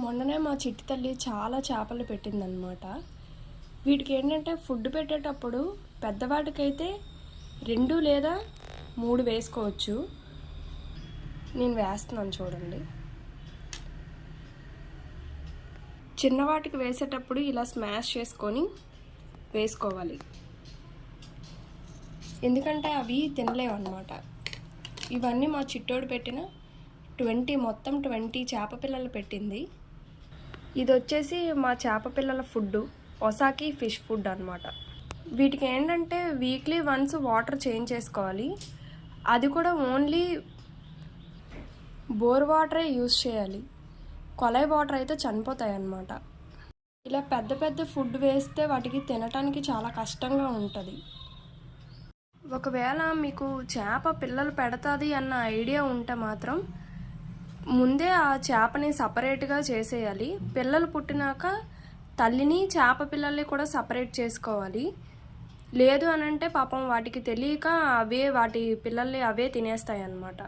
మొన్ననే మా చిట్టి తల్లి చాలా చేపలు పెట్టిందనమాట. వీటికి ఏంటంటే ఫుడ్ పెట్టేటప్పుడు పెద్దవాటికైతే 2 లేదా 3 వేసుకోవచ్చు. నేను వేస్తున్నాను చూడండి. చిన్నవాటికి వేసేటప్పుడు ఇలా స్మాష్ చేసుకొని వేసుకోవాలి, ఎందుకంటే అవి తినలేవు అన్నమాట. ఇవన్నీ మా చిట్టోడు పెట్టిన 20 చేప పిల్లలు పెట్టింది. ఇది వచ్చేసి మా చేప పిల్లల ఫుడ్, ఒసాకి ఫిష్ ఫుడ్ అన్నమాట. వీటికి ఏంటంటే వీక్లీ వన్స్ వాటర్ చేంజ్ చేసుకోవాలి. అది కూడా ఓన్లీ బోర్ వాటరే యూజ్ చేయాలి. కొలాయి వాటర్ అయితే చనిపోతాయి అన్నమాట. ఇలా పెద్ద పెద్ద ఫుడ్ వేస్తే వాటికి తినటానికి చాలా కష్టంగా ఉంటుంది. ఒకవేళ మీకు చేప పిల్లలు పెడతాది అన్న ఐడియా ఉంటే మాత్రం ముందే ఆ చేపని సపరేట్గా చేసేయాలి. పిల్లలు పుట్టినాక తల్లిని చేప పిల్లల్ని కూడా సపరేట్ చేసుకోవాలి. లేదు అనంటే పాపం వాటికి తెలియక అవే వాటి పిల్లల్ని అవే తినేస్తాయి అన్నమాట.